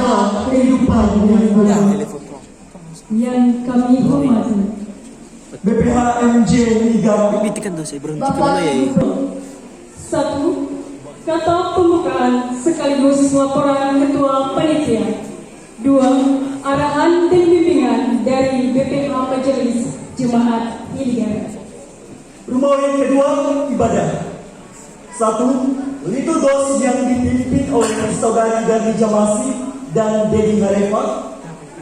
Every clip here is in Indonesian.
adalah kehidupan yang baru. Yang kami hormati BPHMJ Liga Bapak Gubernur. 1. Kata pembukaan sekaligus laporan Ketua Panitia. 2. Arahan dan bimbingan dari BPH Majelis Jemaat Hilgara. Rumawi kedua ibadah. 1. Liturgos yang dipimpin oleh Saudari Garni Jamasi dan Dedi Harefa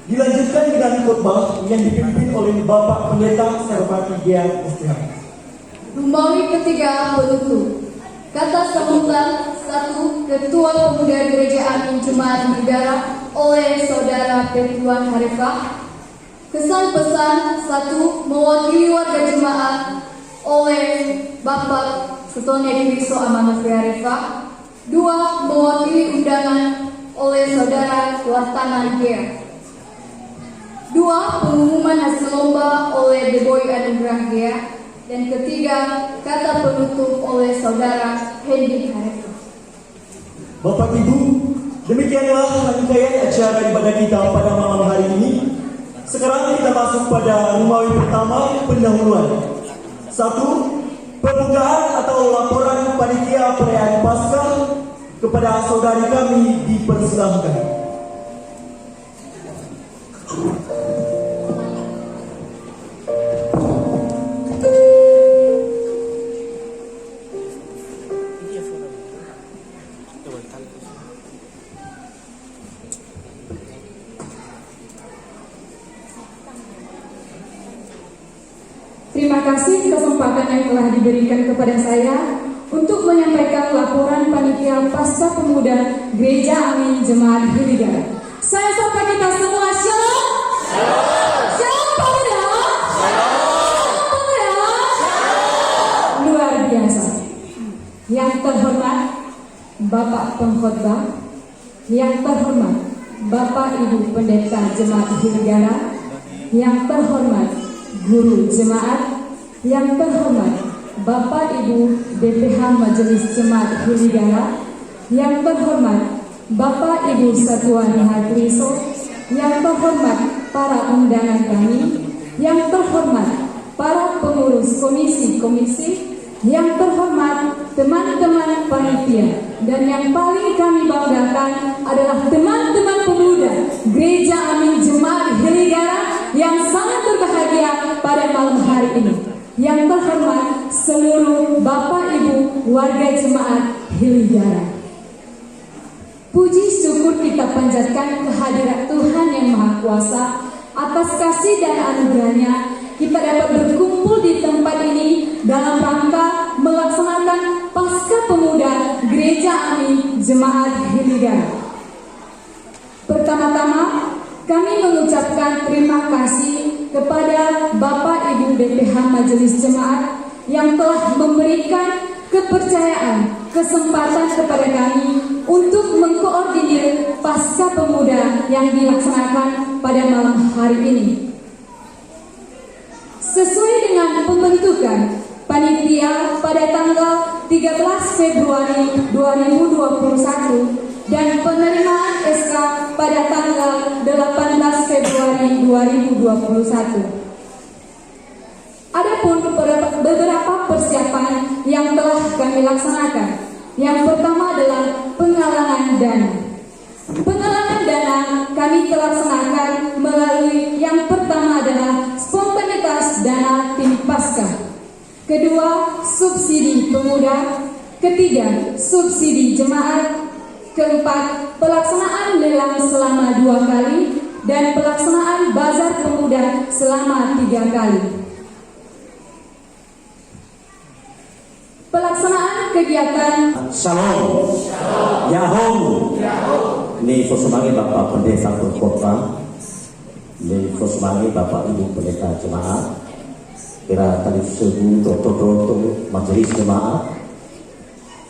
dilanjutkan dengan khotbah yang dipimpin oleh Bapak Pendeta Sarvati Gian Istihan. Rumawi ketiga penutup. Kata sambutan 1. Ketua Pemuda Gereja Amin Jemaat Negara oleh Saudara Petuan Harefa. Kesan pesan 1. Mewakili warga jemaat oleh Bapak Setone Kristo Amanat Harefa. 2. Mewakili undangan oleh Saudara Wartanan Gea. 2. Pengumuman hasil lomba oleh Deboy Anugrah Gea. Dan ketiga, kata penutup oleh Saudara Hendy Harefa. Bapak Ibu, demikianlah rangkaian acara ibadah kita pada malam hari ini. Sekarang kita masuk pada Rumawi pertama, pendahuluan. 1. Pembukaan atau laporan panitia perayaan Paskah kepada saudari kami dipersilahkan. Terima kasih kesempatan yang telah diberikan kepada saya untuk menyampaikan laporan panitia Paskah Pemuda Gereja Amin Jemaat Hilgara. Saya sapa kita semua, shalom. Shalom pemuda. Shalom pemuda. Luar biasa. Yang terhormat Bapak Pengkhotbah, yang terhormat Bapak Ibu Pendeta Jemaat Hilgara, yang terhormat Guru Jemaat, yang terhormat Bapak Ibu BPH Majelis Jemaat Hilgara, yang terhormat Bapak Ibu Satuan Kristo, yang terhormat para undangan kami, yang terhormat para pengurus komisi-komisi, yang terhormat teman-teman panitia, dan yang paling kami banggakan adalah teman-teman pemuda Gereja Amin Jemaat Hilgara yang sangat berbahagia pada malam hari ini. Yang terhormat seluruh Bapak Ibu warga jemaat Hilgara. Puji syukur kita panjatkan kehadirat Tuhan yang Maha Kuasa atas kasih dan anugerahnya. Kita dapat berkumpul di tempat ini dalam rangka melaksanakan Paskah Pemuda Gereja Amin Jemaat Hilgara. Pertama-tama, kami mengucapkan terima kasih kepada Bapak Ibu BPH Majelis Jemaat yang telah memberikan kepercayaan, kesempatan kepada kami untuk mengkoordinir Paskah Pemuda yang dilaksanakan pada malam hari ini. Sesuai dengan pembentukan panitia pada tanggal 13 Februari 2021 dan penerimaan SK pada tanggal 18 Februari 2021. Adapun beberapa persiapan yang telah kami laksanakan. Yang pertama adalah penggalangan dana. Penggalangan dana kami telah laksanakan melalui yang pertama adalah spontanitas dana tim Paskah. Kedua, subsidi pemuda. Ketiga, subsidi jemaat. Keempat, pelaksanaan lelang selama 2 kali dan pelaksanaan bazar pemuda selama 3 kali. Pelaksanaan kegiatan Shalom, Yahom, Ni Fosumangi Bapak Pendeta Berkhotbah, Ni Fosumangi Bapak Ibu Pendeta Jemaat, Kira Talifusu Doto Majelis Jemaat,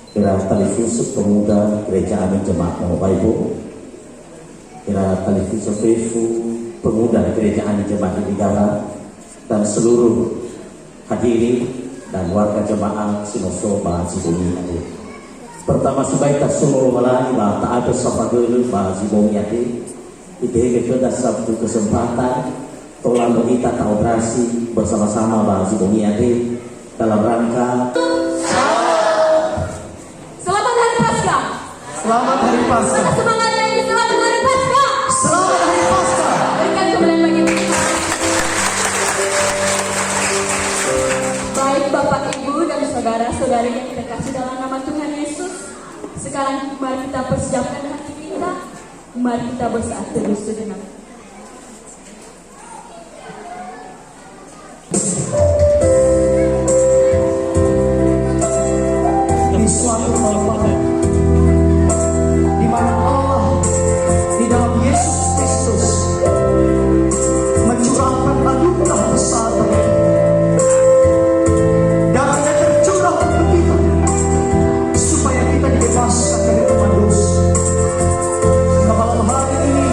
Kira Talifusu Pemuda Gereja Amin Jemaat Bapak Ibu, Kira Talifusu Pemuda Gereja Amin Jemaat Hilgara, dan seluruh hadirin dan warga jemaat Sinoso Bahan Sibumi. Pertama sebaik tak sungguh malani bah tak ada sapa dulu bah zibong yati. Ide kita satu kesempatan tolong kita tahu operasi bersama-sama bah zibong yati dalam rangka. Selamat Hari Paskah. Selamat Hari Paskah. Semangat nyanyi Selamat Hari Paskah. Selamat Hari Paskah. Berikan kemuliaan bagi baik Bapak, Ibu, dan saudara-saudari yang kita kasih dalam nama Tuhan Yesus. Sekarang mari kita persiapkan hati kita. Mari kita bersaat teduh sejenak. Di suatu malam di mana Allah di dalam Yesus Kristus mencurahkan anugerah besar darahnya tercurah untuk kita supaya kita dibebaskan dari hukuman dosa. Nah, malam hari ini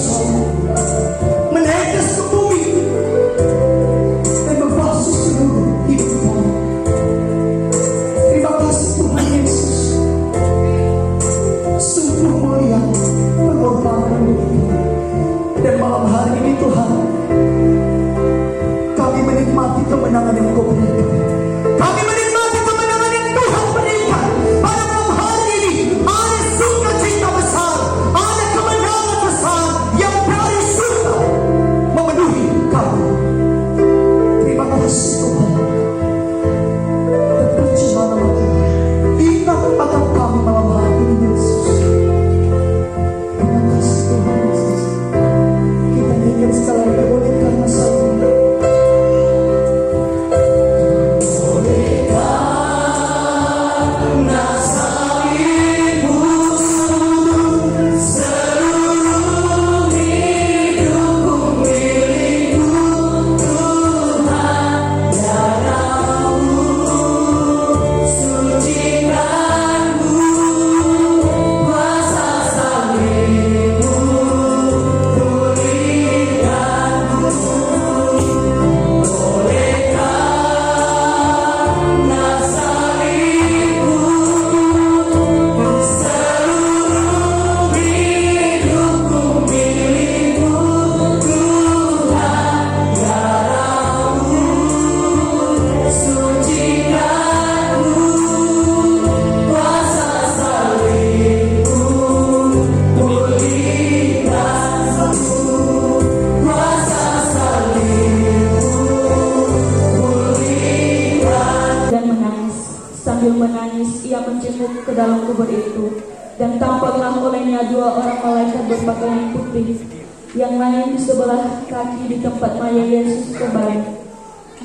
sorga, menetes ke bumi dan membasuh seluruh hidup kami. Terima kasih Tuhan Yesus. Sungguh mulia pengorbanan itu. Dan malam hari ini Tuhan, kami menikmati kemenangan yang Kau berikan. Kami menikmati kemenangan yang Tuhan berikan. Pada malam hari ini ada sukacita besar, ada kemenangan besar yang dari surga memenuhi kami. Terima kasih Tuhan. Terpuji nama Tuhan. Ingat akan kami malam hari ini Yesus. Terima kasih Tuhan Yesus. Kita ingin sekali lagi bolehkan masa ini. Sambil menangis, ia menjenguk ke dalam kubur itu, dan tampaklah olehnya dua orang malaikat berpakaian putih, yang lain di sebelah kaki di tempat mayat Yesus terbaring.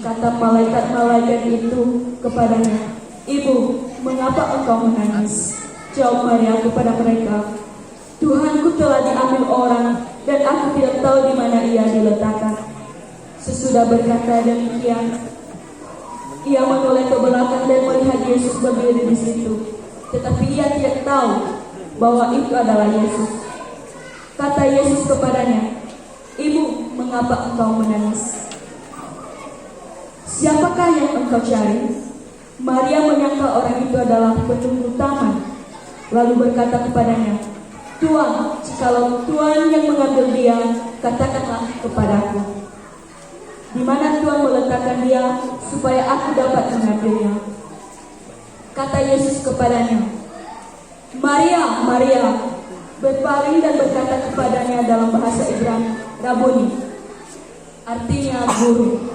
Kata malaikat-malaikat itu kepadanya, "Ibu, mengapa engkau menangis?" Jawab Maria kepada mereka, "Tuhanku telah diambil orang, dan aku tidak tahu di mana ia diletakkan." Sesudah berkata demikian, ia menoleh ke belakang dan melihat Yesus berdiri di situ, tetapi ia tidak tahu bahwa itu adalah Yesus. Kata Yesus kepadanya, "Ibu, mengapa engkau menangis? Siapakah yang engkau cari?" Maria menyangka orang itu adalah penunggu taman, lalu berkata kepadanya, "Tuan, jikalau Tuan yang mengambil dia, katakanlah kepadaku di mana Tuhan meletakkan dia, supaya aku dapat mengambilnya." Kata Yesus kepadanya, "Maria, Maria." Berpaling dan berkata kepadanya dalam bahasa Ibrani, "Rabuni," artinya guru.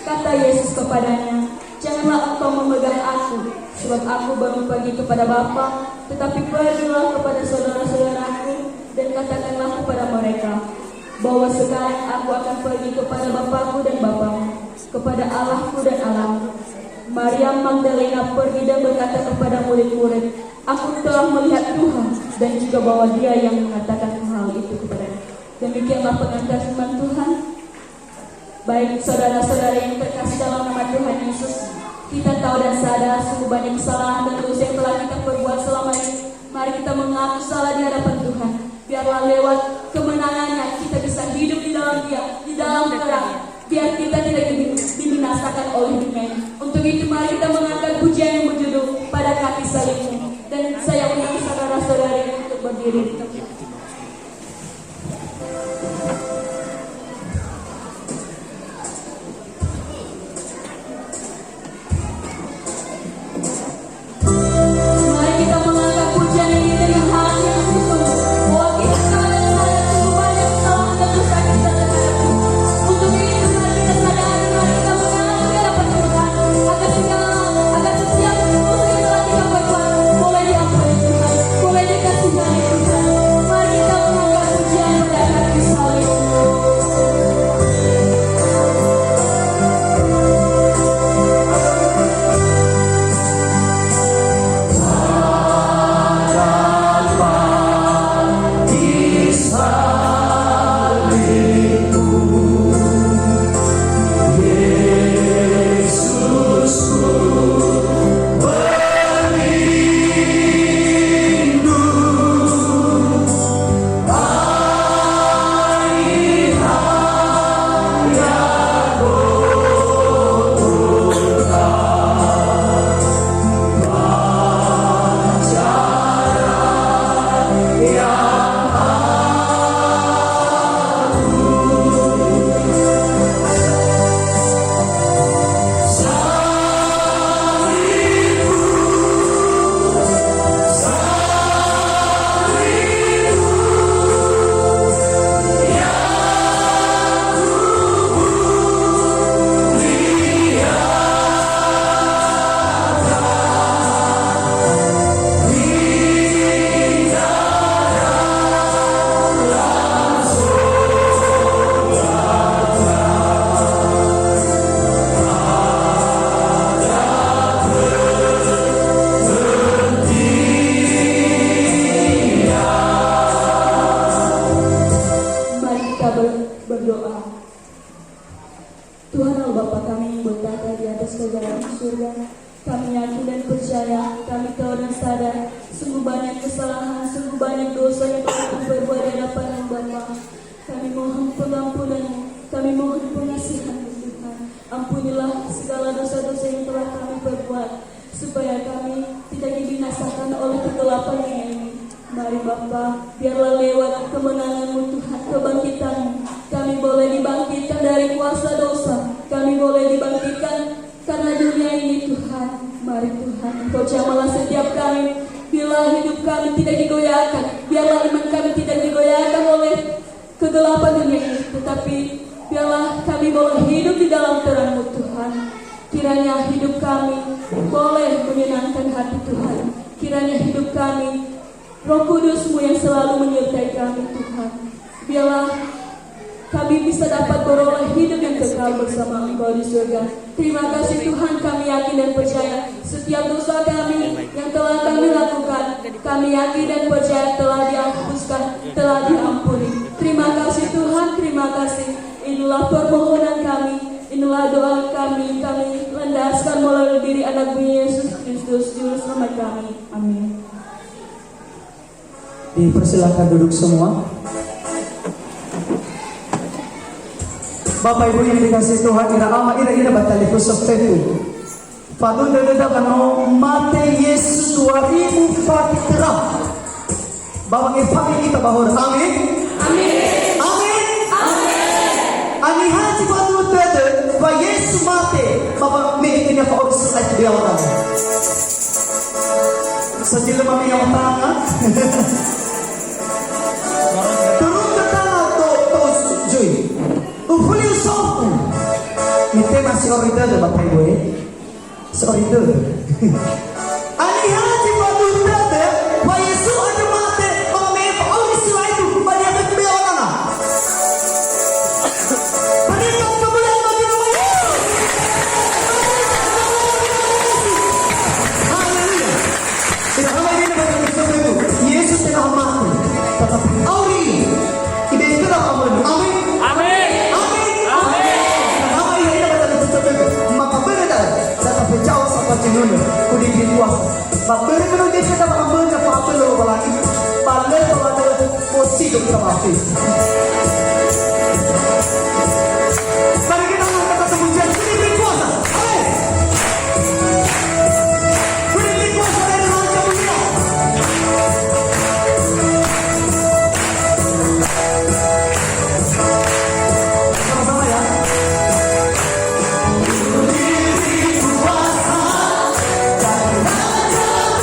Kata Yesus kepadanya, "Janganlah engkau memegang aku, sebab aku baru pergi kepada Bapa, tetapi pergilah kepada saudara-saudaraku dan katakanlah kepada mereka bahwa sekarang aku akan pergi kepada Bapakku dan Bapamu, kepada Allahku dan Allahmu." Maria Magdalena pergi dan berkata kepada murid-murid, "Aku telah melihat Tuhan," dan juga bahwa Dia yang mengatakan hal itu kepadanya. Demikianlah pengantar firman Tuhan. Baik saudara-saudara yang terkasih dalam nama Tuhan Yesus, kita tahu dan sadar sungguh banyak kesalahan dan dosa yang telah kita perbuat selama ini. Mari kita mengaku salah di hadapan Tuhan. Biarlah lewat kemenangannya kita bisa hidup di dalam Dia, di dalam terang. Biar kita tidak dibinasakan oleh dunia. Untuk itu mari kita mengangkat pujian yang berjudul "Pada Kaki Salibmu." Dan saya undang saudara-saudari untuk berdiri. Mari kita mengangkat pujian ini dengan hati yang sungguh. Bahwa kita sadar sungguh banyak kesalahan dan dosa kita terhadap Tuhan. Untuk itu mari kita sadari, mari kita mengaku di hadapan Tuhan agar setiap dosa yang telah kita perbuat boleh diampuni Tuhan, boleh dikasihani Tuhan. Bapa kami yang bertata di atas segala surga, kami yakin dan percaya, kami tahu dan sadar, sungguh banyak kesalahan, sungguh banyak dosa yang telah kami perbuat di hadapan Bapa. Kami mohon pengampunan-Mu, kami mohon pengasihan-Mu Tuhan. Ampunilah segala dosa-dosa yang telah kami perbuat, supaya kami tidak dibinasakan oleh kegelapan ini. Mari Bapa, biarlah lewat kemenangan-Mu Tuhan, kebangkitan-Mu, kami boleh dibangkitkan dari kuasa dosa, kami boleh dibangkitkan karena dunia ini Tuhan. Mari Tuhan, Engkau jamalah setiap kami, bila hidup kami tidak digoyahkan, biarlah iman kami tidak digoyahkan oleh kegelapan dunia ini, tetapi biarlah kami boleh hidup di dalam terang-Mu Tuhan. Kiranya hidup kami boleh menyenangkan hati Tuhan. Kiranya hidup kami, Roh Kudus-Mu yang selalu menyertai kami Tuhan. Biarlah kami bisa dapat beroleh hidup yang kekal bersama Engkau di surga. Terima kasih Tuhan, kami yakin dan percaya setiap dosa kami yang telah kami lakukan, kami yakin dan percaya telah dihapuskan, telah diampuni. Terima kasih Tuhan, terima kasih. Inilah permohonan kami, inilah doa kami landaskan melalui diri anak-Mu Yesus Kristus, Juru Selamat kami. Amin. Dipersilakan duduk semua. Bapak Ibu yang dikasih Tuhan, ira batali kusoftetu. Padu dada kano mate Yesus 2000 fatira. Bapak Ibu kita bahor. Amin. Amin. Amin. Amin. Ani hati padu dada ba Yesus mate. Bapak me ini apa orang selai dia orang. Sajila mami yang tangan. Turun ke tanah to joy. Ufuli usofu. Itu masih original Bapak Ibu ya. Original. Ani hati padu dada ba Yesus ada mate. Bapak me apa orang selai itu banyak betul orang. Berikan kemuliaan bagi nama Yesus. Haleluya. Tidak hanya ini bagi Yesus itu. Yesus tidak mati, tetapi Auri ibigay na amin. Amin. Amin. Amin. Amin. Nama ini bagi Yesus itu. Makaberedal sa tapichaw sa pagtinuno kundi kuasa. Bakberi menunggu kita mengambil apa lo balaki. Paling kalau ada posisi kita mati. Mari kita mengangkat kemuliaan kundi kuasa. Amin. Kundi kuasa dari Raja Mulia. Sama-sama ya. Kuasa dan Raja Mulia.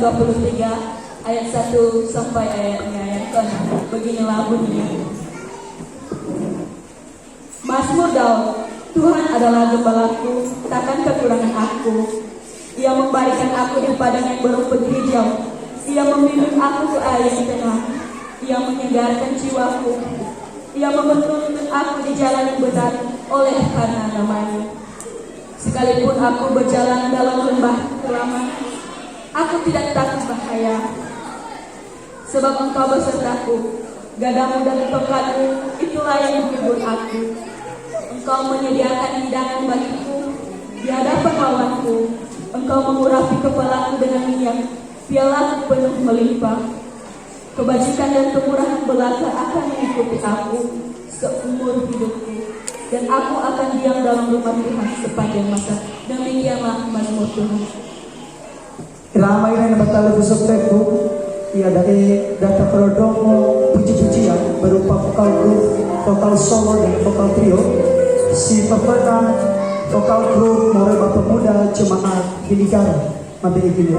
23 ayat 1 sampai ayatnya yang ke-6. Beginilah bunyinya. Mazmur Daud. Tuhan adalah gembalaku, takkan kekurangan aku. Ia memberikan aku di padang yang berumput hijau. Ia membimbing aku ke air yang tenang. Ia menyegarkan jiwaku. Ia menuntun aku di jalan yang benar oleh karena namanya. Sekalipun aku berjalan dalam lembah kelaman, aku tidak takut bahaya. Sebab Engkau besertaku, gadamu dan tongkatmu, itulah yang menghibur aku. Engkau menyediakan hidangan bagiku di hadapan lawanku. Engkau mengurapi kepalaku dengan minyak, pialaku penuh melimpah. Kebajikan dan kemurahan belaka akan mengikuti aku seumur hidupku, dan aku akan diam dalam rumah Tuhan sepanjang masa. Demikianlah Mazmur Tuhan. Ramai na batalo sa tepo, ia dari data produk puji-pujian berupa vokal group, vokal solo dan vokal trio. Si pemenang vokal group Moreba Pemuda Jemaat Biligara Mabili.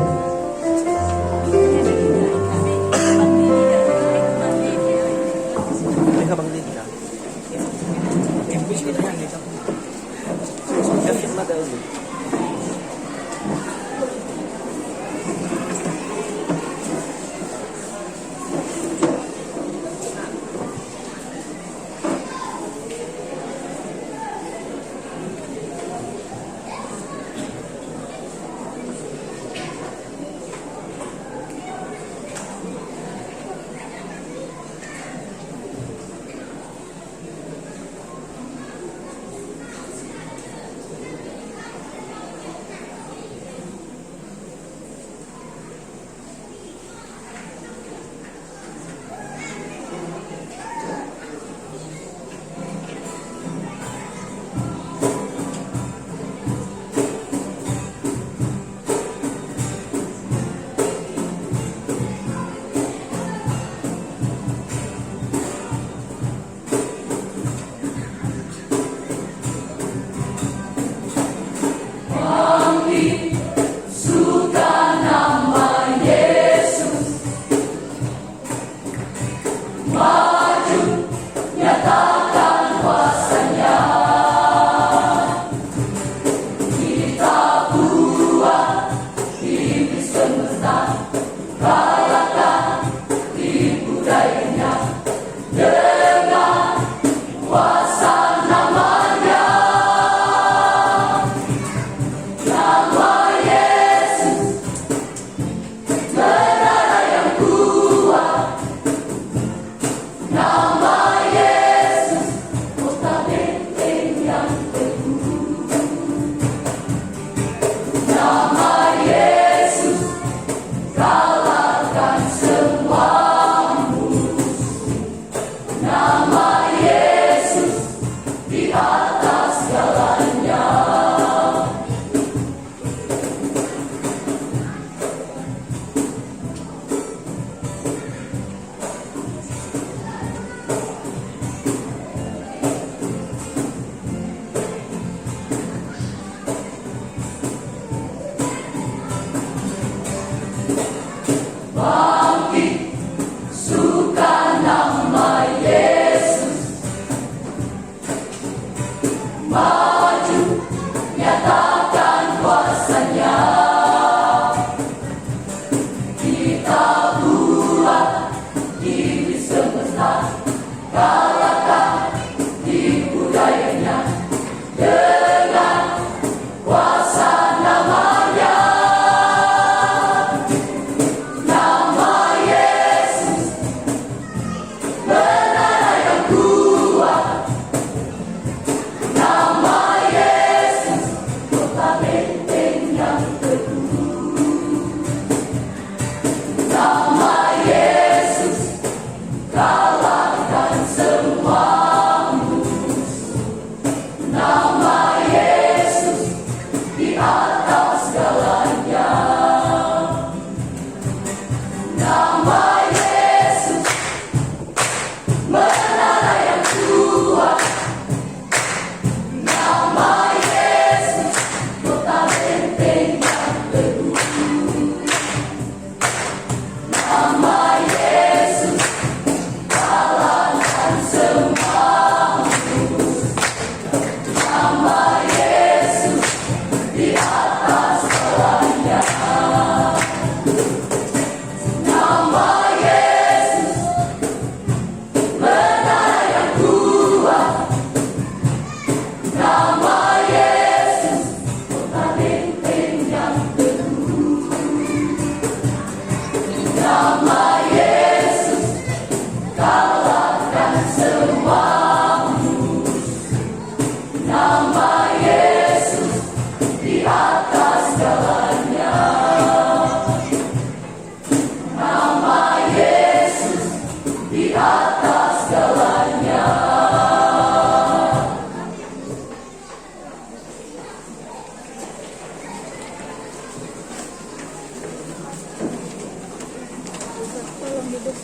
Sekarang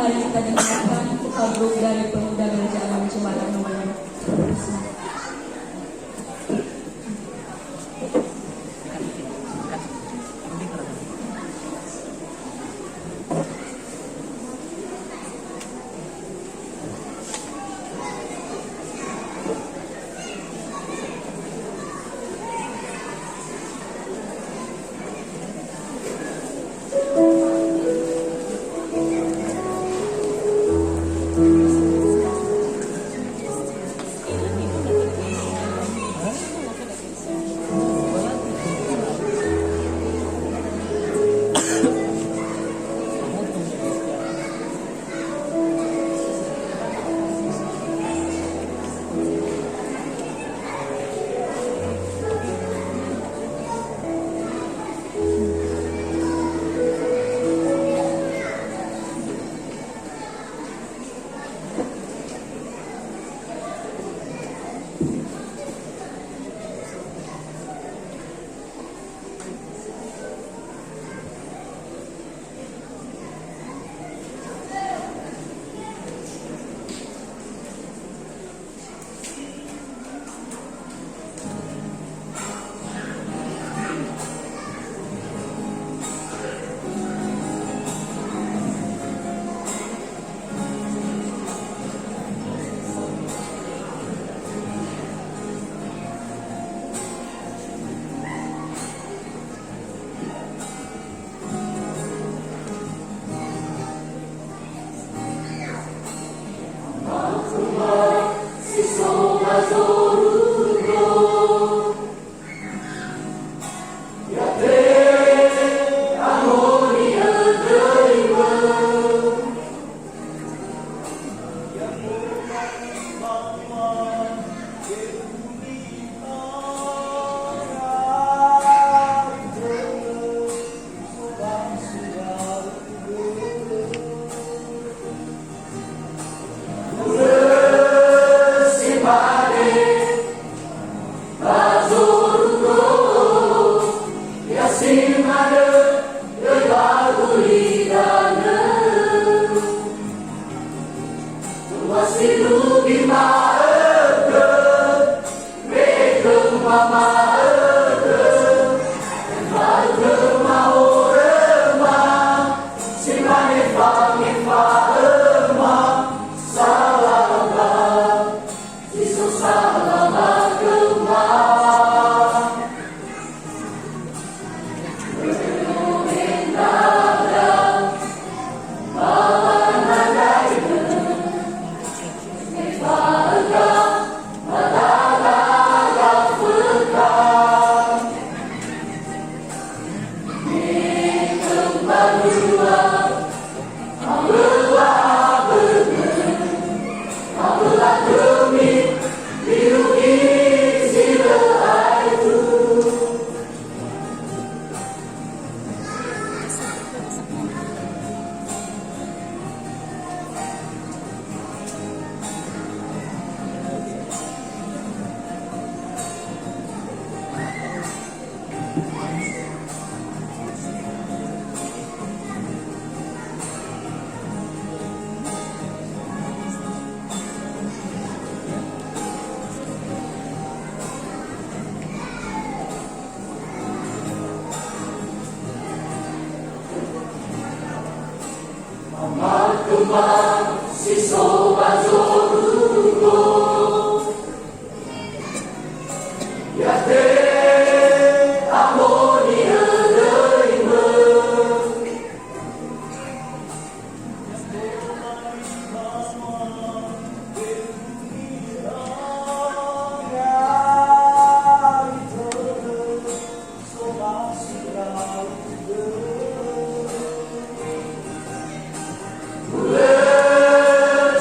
mari kita dengarkan vokal grup dari pemuda gereja Alam Jemaat Anomalia.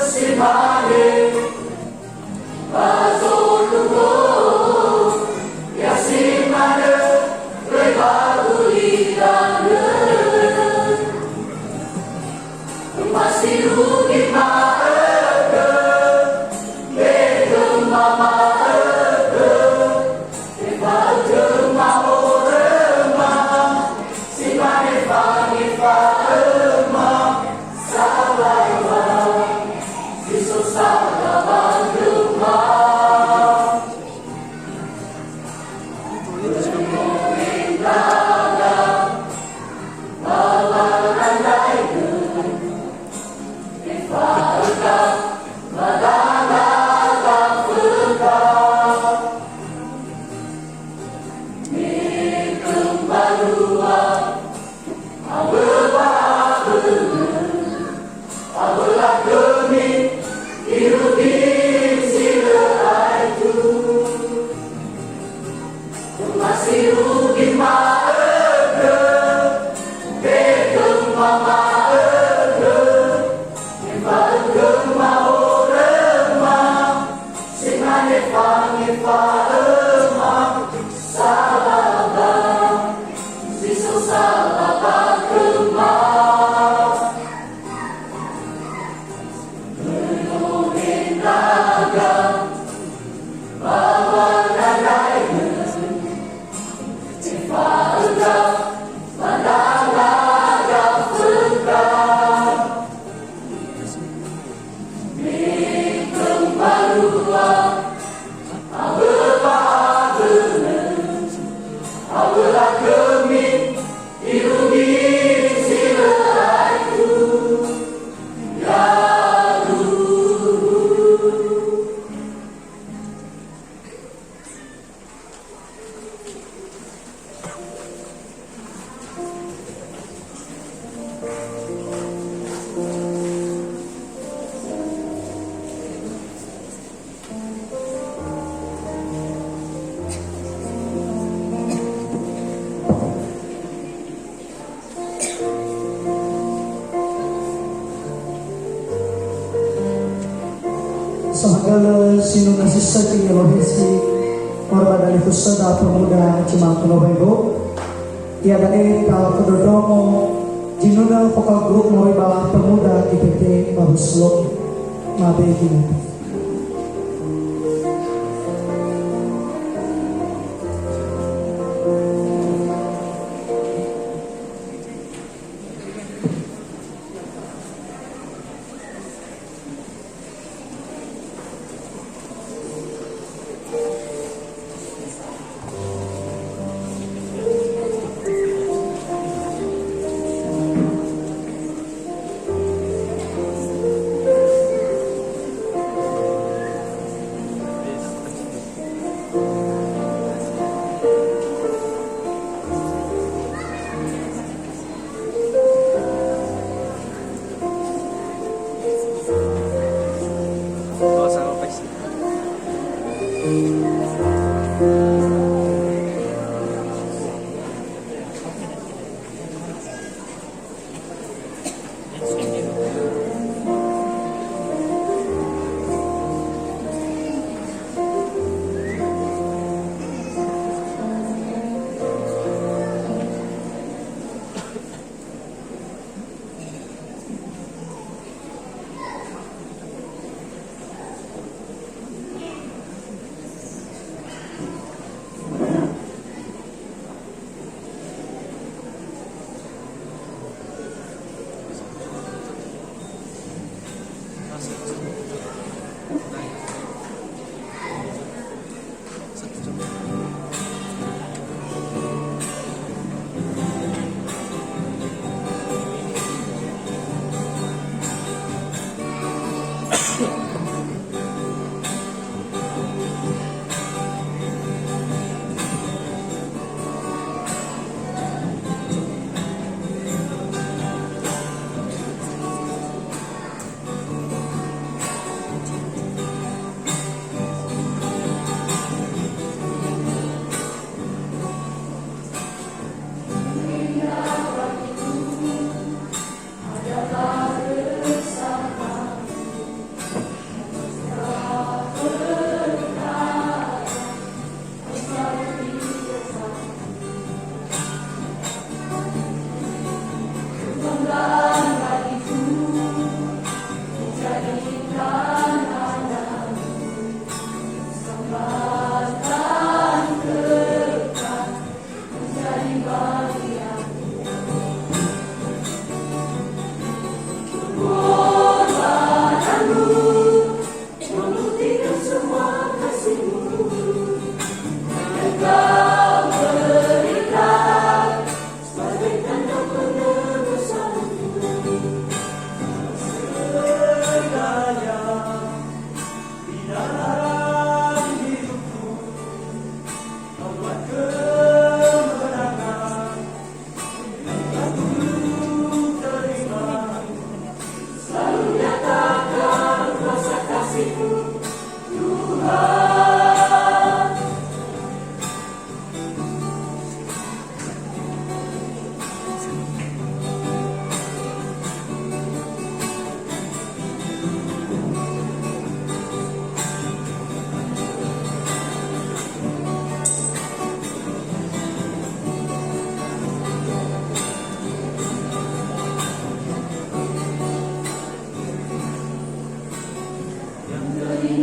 Simane Sa hanggang sino nasisating Elohisi, korban dari Fusada pemuda Cimang Tunobego, ia dari Kadodomo, Jinuna vokal grup Moriba pemuda IPT Baruslok, Mabegi.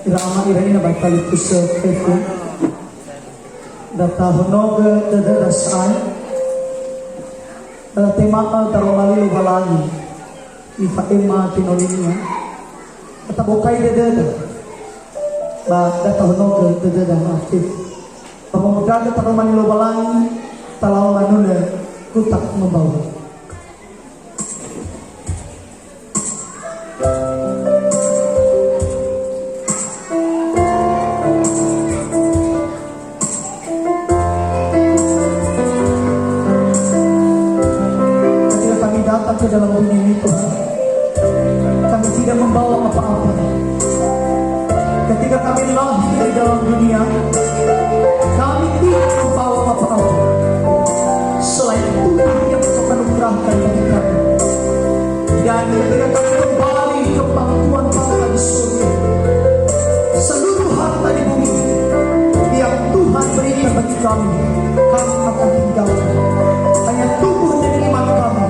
Irama irani na batali kusa kefu data honog dada dasai tema taromali ubalangi ifa ema tinolinya kata bokai dada ba data honog dada aktif pemuda taromali ubalangi talau manuna kutak membawa ke dalam dunia ini Tuhan, kami tidak membawa apa-apa. Ketika kami lahir di dalam dunia, kami tidak membawa apa-apa selain Tuhan yang menganugerahkan bagi kami. Dan ketika kami kembali ke pangkuan Bapa di surga, seluruh harta di bumi yang Tuhan berikan bagi kami akan tinggalkan. Hanya tubuh dan iman kami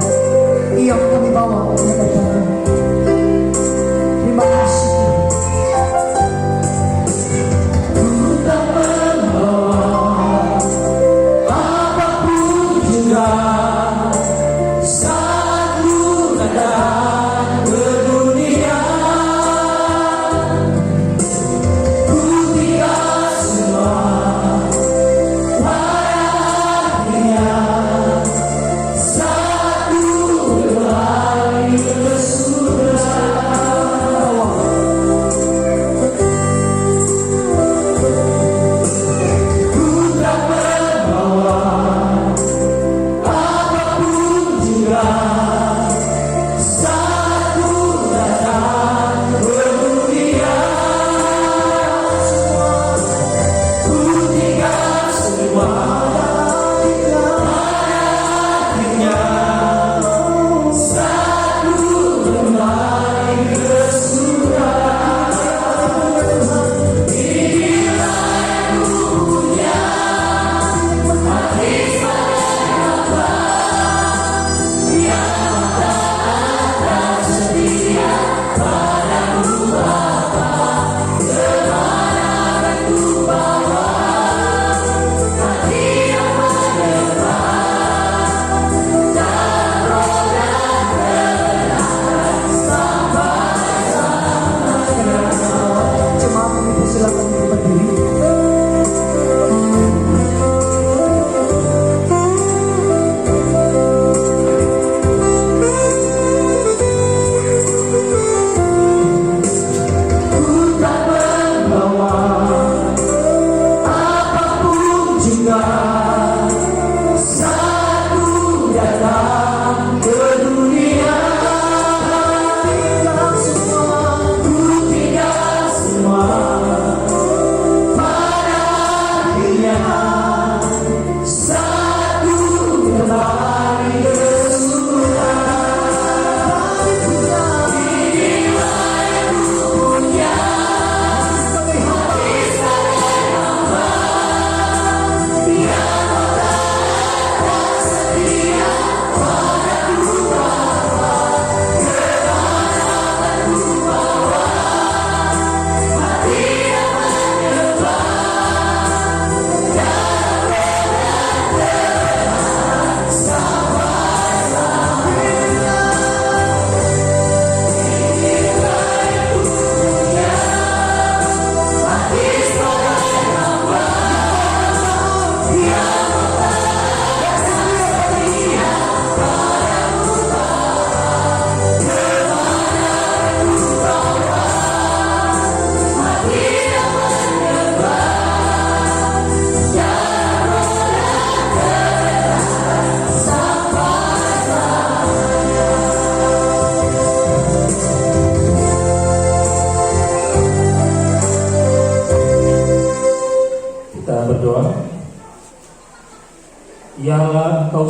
yang kami bawa ke hadapan. Terima kasih. Ku tak membawa apapun juga saat ku datang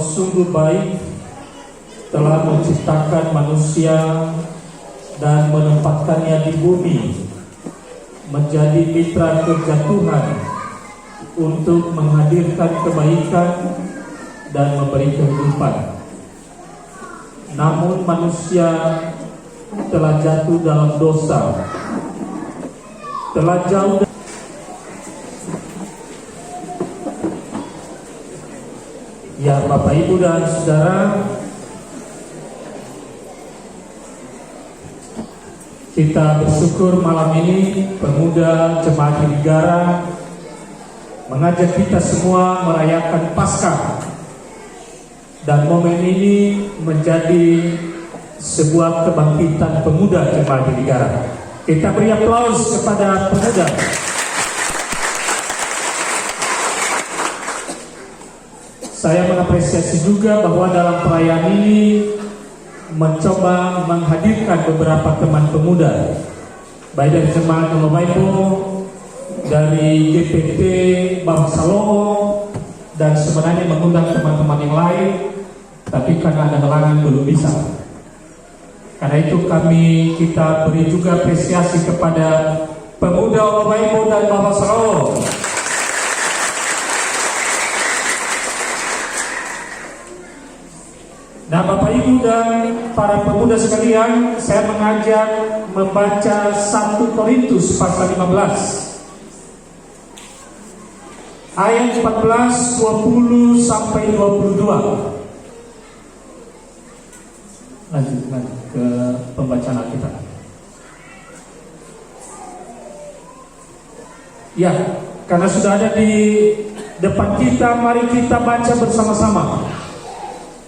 sungguh baik telah menciptakan manusia dan menempatkannya di bumi menjadi mitra kerja Tuhan untuk menghadirkan kebaikan dan memberi kehidupan. Namun manusia telah jatuh dalam dosa, telah jauh ya Bapak Ibu dan Saudara, kita bersyukur malam ini pemuda Jemaat Hirigara mengajak kita semua merayakan Paskah, dan momen ini menjadi sebuah kebangkitan pemuda Jemaat Hirigara. Kita beri aplaus kepada pemuda. Saya mengapresiasi juga bahwa dalam perayaan ini mencoba menghadirkan beberapa teman pemuda, baik dari Jemaat Olobaimbo, dari GPT Bang Salomo, dan sebenarnya mengundang teman-teman yang lain, tapi karena ada halangan belum bisa. Karena itu kita beri juga apresiasi kepada pemuda Olobaimbo dan Bang Salomo. Nah, Bapak Ibu dan para pemuda sekalian, saya mengajak membaca 1 Korintus pasal 15 ayat 14, 20 sampai 22. Lanjut ke pembacaan Alkitab. Ya, karena sudah ada di depan kita, mari kita baca bersama-sama.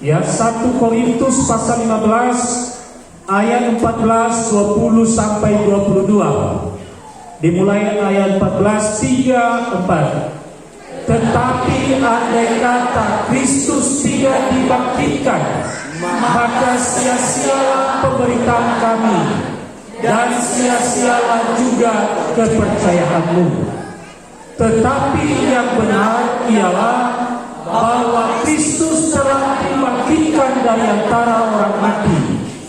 Ya, 1 Korintus pasal 15 ayat 14, 20 sampai 22. Dimulai ayat 14, 3, 4. Tetapi andai kata Kristus tidak dibangkitkan, maka sia-sialah pemberitaan kami, dan sia-sialah juga kepercayaanmu. Tetapi yang benar ialah bahwa Kristus telah dibangkitkan dari antara orang mati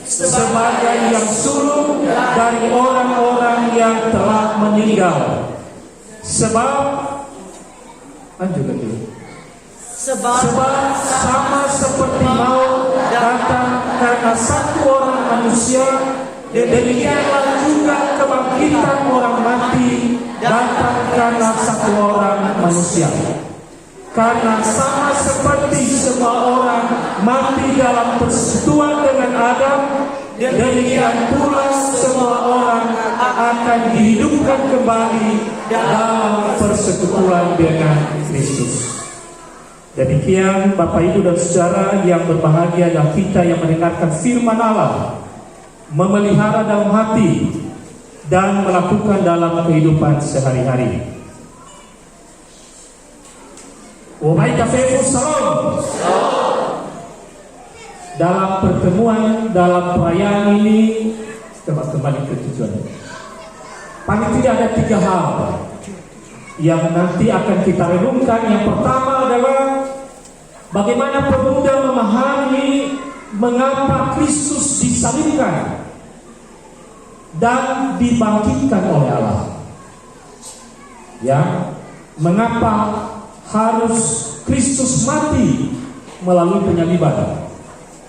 sebagai yang sulung dari orang-orang yang telah meninggal. Sebab sama seperti maut datang karena satu orang manusia, demikianlah juga kebangkitan orang mati datang karena satu orang manusia. Karena sama seperti semua orang mati dalam persekutuan dengan Adam, demikian pula semua orang akan dihidupkan kembali dalam persekutuan dengan Kristus. Demikian Bapak Ibu dan Saudara yang berbahagia, dan kita yang mendengarkan firman Allah, memelihara dalam hati dan melakukan dalam kehidupan sehari-hari. Wahai kafefu salam. Dalam pertemuan, dalam perayaan ini, kembali ke tujuan. Paling tidak ada 3 hal yang nanti akan kita renungkan. Yang pertama adalah bagaimana pemuda memahami mengapa Kristus disalibkan dan dibangkitkan oleh Allah. Ya, mengapa harus Kristus mati melalui penyaliban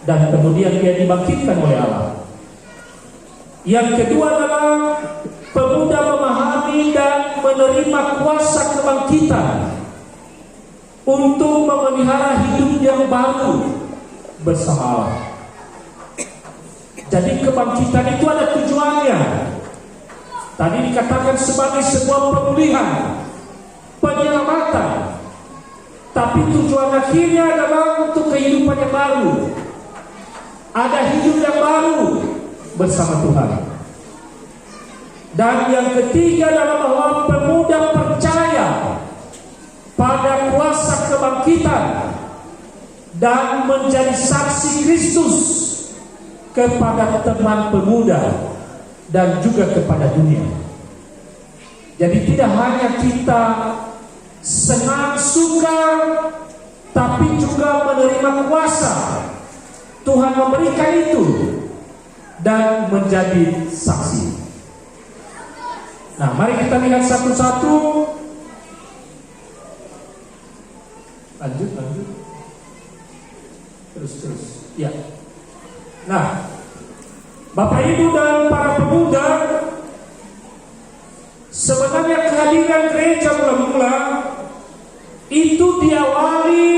dan kemudian dia dibangkitkan oleh Allah. Yang kedua adalah pemuda memahami dan menerima kuasa kebangkitan untuk memelihara hidup yang baru bersama Allah. Jadi kebangkitan itu ada tujuannya. Tadi dikatakan sebagai sebuah pemulihan, penyelamatan. Tapi tujuan akhirnya adalah untuk kehidupan yang baru. Ada hidup yang baru bersama Tuhan. Dan yang ketiga adalah bahwa pemuda percaya pada kuasa kebangkitan dan menjadi saksi Kristus kepada teman pemuda dan juga kepada dunia. Jadi tidak hanya kita senang, suka tapi juga menerima kuasa. Tuhan memberikan itu dan menjadi saksi. Nah, mari kita lihat satu-satu. Lanjut. Terus. Ya. Nah, Bapak Ibu dan para pemuda, sebenarnya kehadiran gereja mula-mula itu diawali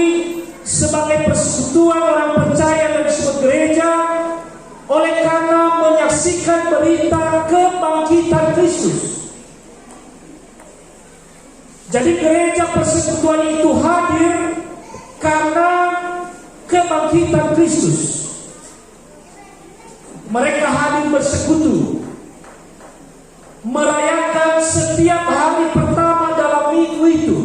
sebagai persekutuan orang percaya dan disebut gereja oleh karena menyaksikan berita kebangkitan Kristus. Jadi gereja persekutuan itu hadir karena kebangkitan Kristus. Mereka hadir bersekutu, merayakan setiap hari pertama dalam minggu itu.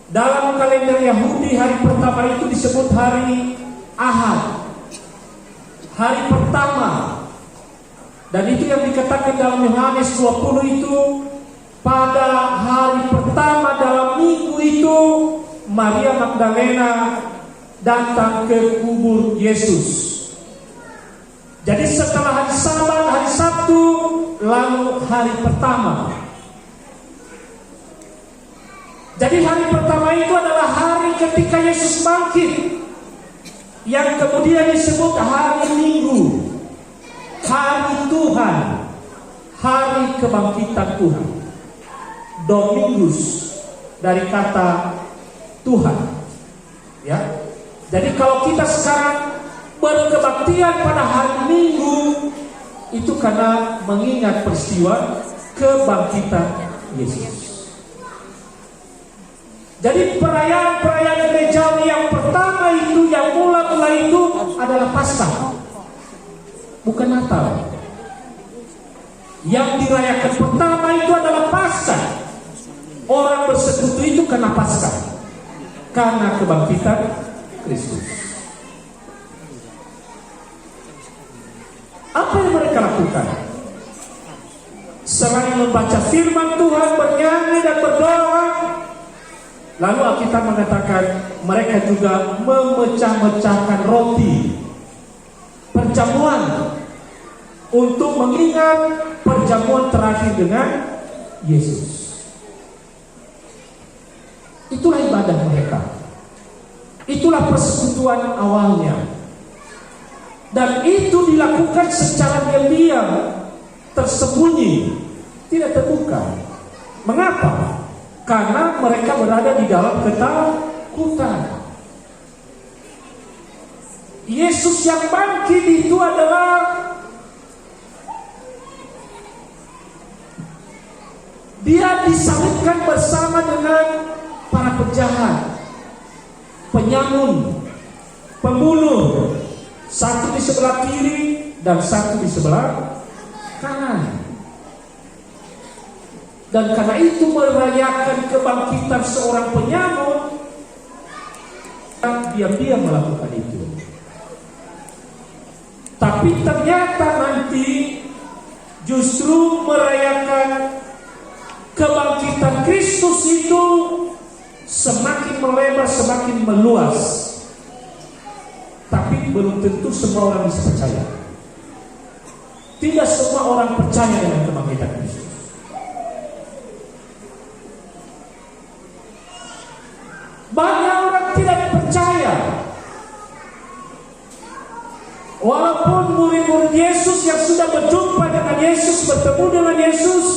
Dalam kalender Yahudi, hari pertama itu disebut hari Ahad, hari pertama. Dan itu yang dikatakan dalam Yohanes 20 itu, pada hari pertama dalam minggu itu Maria Magdalena datang ke kubur Yesus. Jadi setelah hari Sabat, hari Sabtu, lalu hari pertama. Jadi hari pertama itu adalah hari ketika Yesus bangkit, yang kemudian disebut hari Minggu, hari Tuhan, hari kebangkitan Tuhan. Domingus dari kata Tuhan. Ya. Jadi kalau kita sekarang berkebaktian pada hari Minggu, itu karena mengingat peristiwa kebangkitan Yesus. Jadi perayaan-perayaan gerejawi yang pertama itu, yang mula-mula itu adalah Paskah, bukan Natal. Yang dirayakan pertama itu adalah Paskah. Orang bersekutu itu karena Paskah, karena kebangkitan Kristus. Apa yang mereka lakukan? Selain membaca firman Tuhan, bernyanyi dan berdoa, lalu Alkitab mengatakan mereka juga memecah-mecahkan roti, perjamuan, untuk mengingat perjamuan terakhir dengan Yesus. Itulah ibadah mereka. Itulah persekutuan awalnya. Dan itu dilakukan secara diam-diam, tersembunyi, tidak terbuka. Mengapa? Karena mereka berada di dalam ketakutan. Yesus yang bangkit itu adalah dia disalibkan bersama dengan para penjahat, penyamun, pembunuh, satu di sebelah kiri dan satu di sebelah kanan. Dan karena itu merayakan kebangkitan seorang penyamun, diam-diam melakukan itu. Tapi ternyata nanti justru merayakan kebangkitan Kristus itu semakin melebar, semakin meluas. Tapi belum tentu semua orang bisa percaya. Tidak semua orang percaya dengan kebangkitan Kristus. Banyak orang tidak percaya. Walaupun murid-murid Yesus yang sudah berjumpa dengan Yesus, bertemu dengan Yesus,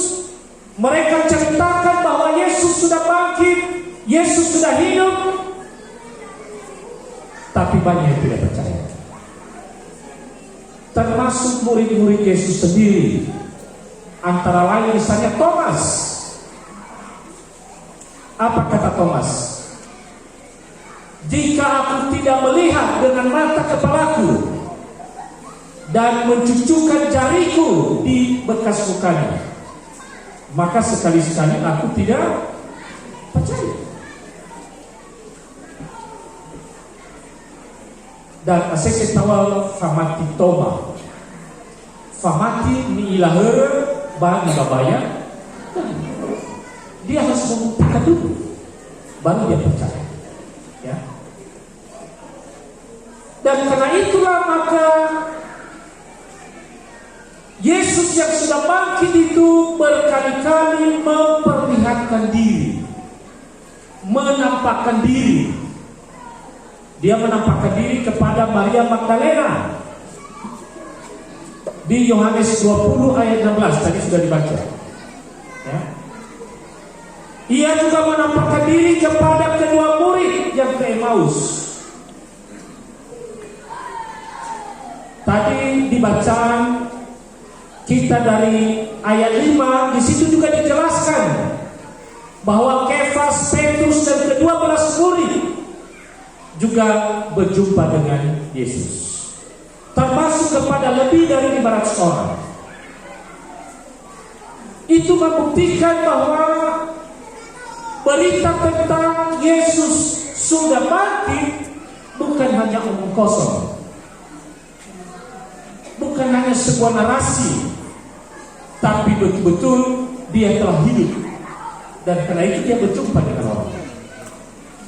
mereka ceritakan bahwa Yesus sudah bangkit, Yesus sudah hidup, tapi banyak yang tidak percaya. Termasuk murid-murid Yesus sendiri. Antara lain misalnya Thomas. Apa kata Thomas? Jika aku tidak melihat dengan mata kepalaku dan mencucukkan jariku di bekas lukanya, maka sekali-sekali aku tidak percaya. Dan asese tawal famati toma, famati ni ilahera bagi babaya, dia harus membuktikan dulu. baru dia percaya. Ya. Dan karena itulah maka Yesus yang sudah bangkit itu berkali-kali memperlihatkan diri, menampakkan diri. Dia menampakkan diri kepada Maria Magdalena di Yohanes 20 ayat 16 tadi sudah dibaca. Ya. Ia juga menampakkan diri kepada kedua murid yang ke Emmaus. Tadi dibacaan kita dari ayat 5, di situ juga dijelaskan bahwa Kefas, Petrus dan ke-12 murid juga berjumpa dengan Yesus, termasuk kepada lebih dari 500 orang. Itu membuktikan bahwa berita tentang Yesus sudah bangkit bukan hanya omong kosong, bukan hanya sebuah narasi, tapi betul-betul dia telah hidup. Dan karena itu dia berjumpa dengan orang,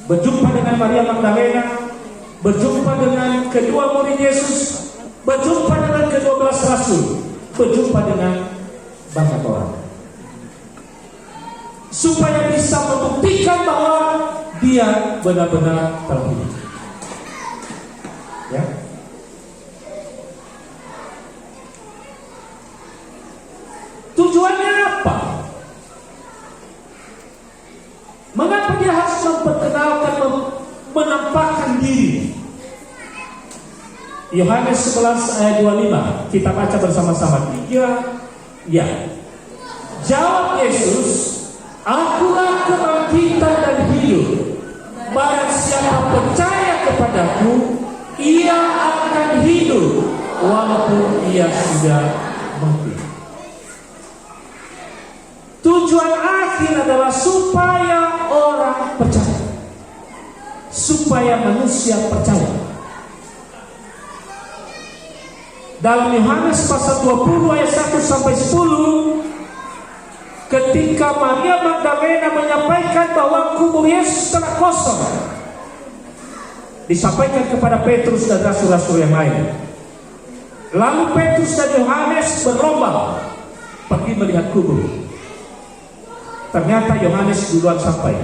berjumpa dengan Maria Magdalena, berjumpa dengan kedua murid Yesus, berjumpa dengan ke-12 rasul, berjumpa dengan banyak orang, supaya bisa membuktikan bahwa dia benar-benar telah hidup. Ya. Tujuannya apa? Mengapa dia harus memperkenalkan, menampakkan diri? Yohanes 11 ayat 25, kita baca bersama-sama. 3, ya. Jawab Yesus, "Akulah kebangkitan dan hidup. Barang siapa percaya kepadaku, ia akan hidup walaupun ia sudah mati." Tujuan akhir adalah supaya orang percaya, supaya manusia percaya. Dalam Yohanes pasal 20 ayat 1 sampai 10, ketika Maria Magdalena menyampaikan bahwa kubur Yesus telah kosong, disampaikan kepada Petrus dan rasul-rasul yang lain. Lalu Petrus dan Yohanes berlomba pergi melihat kubur. Ternyata Yohanes duluan sampai.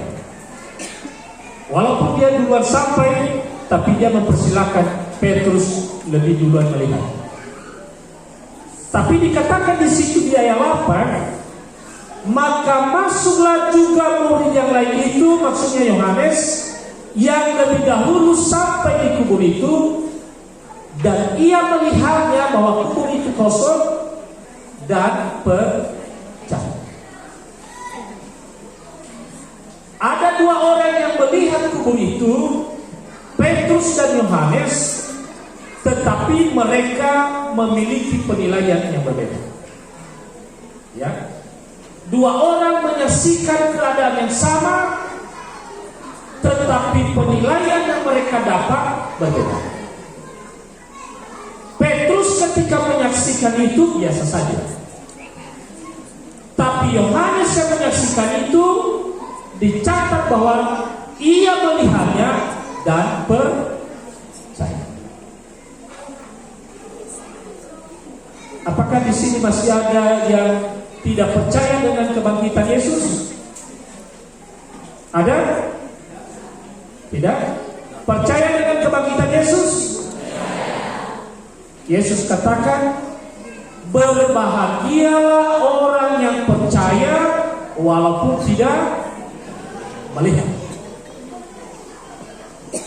Walaupun dia duluan sampai, tapi dia mempersilahkan Petrus lebih duluan melihat. Tapi dikatakan di situ di ayat 8, maka masuklah juga murid yang lain itu, maksudnya Yohanes, yang lebih dahulu sampai di kubur itu, dan ia melihatnya bahwa kubur itu kosong dan percaya. Ada dua orang yang melihat kubur itu, Petrus dan Yohanes, tetapi mereka memiliki penilaian yang berbeda. Ya, dua orang menyaksikan keadaan yang sama, tetapi penilaian yang mereka dapat berbeda. Petrus ketika menyaksikan itu biasa saja, tapi Yohanes yang menyaksikan itu dicatat bahwa ia melihatnya dan percaya. Apakah di sini masih ada yang tidak percaya dengan kebangkitan Yesus? Ada? Tidak? Percaya dengan kebangkitan Yesus? Yesus katakan, berbahagialah orang yang percaya walaupun tidak melihat.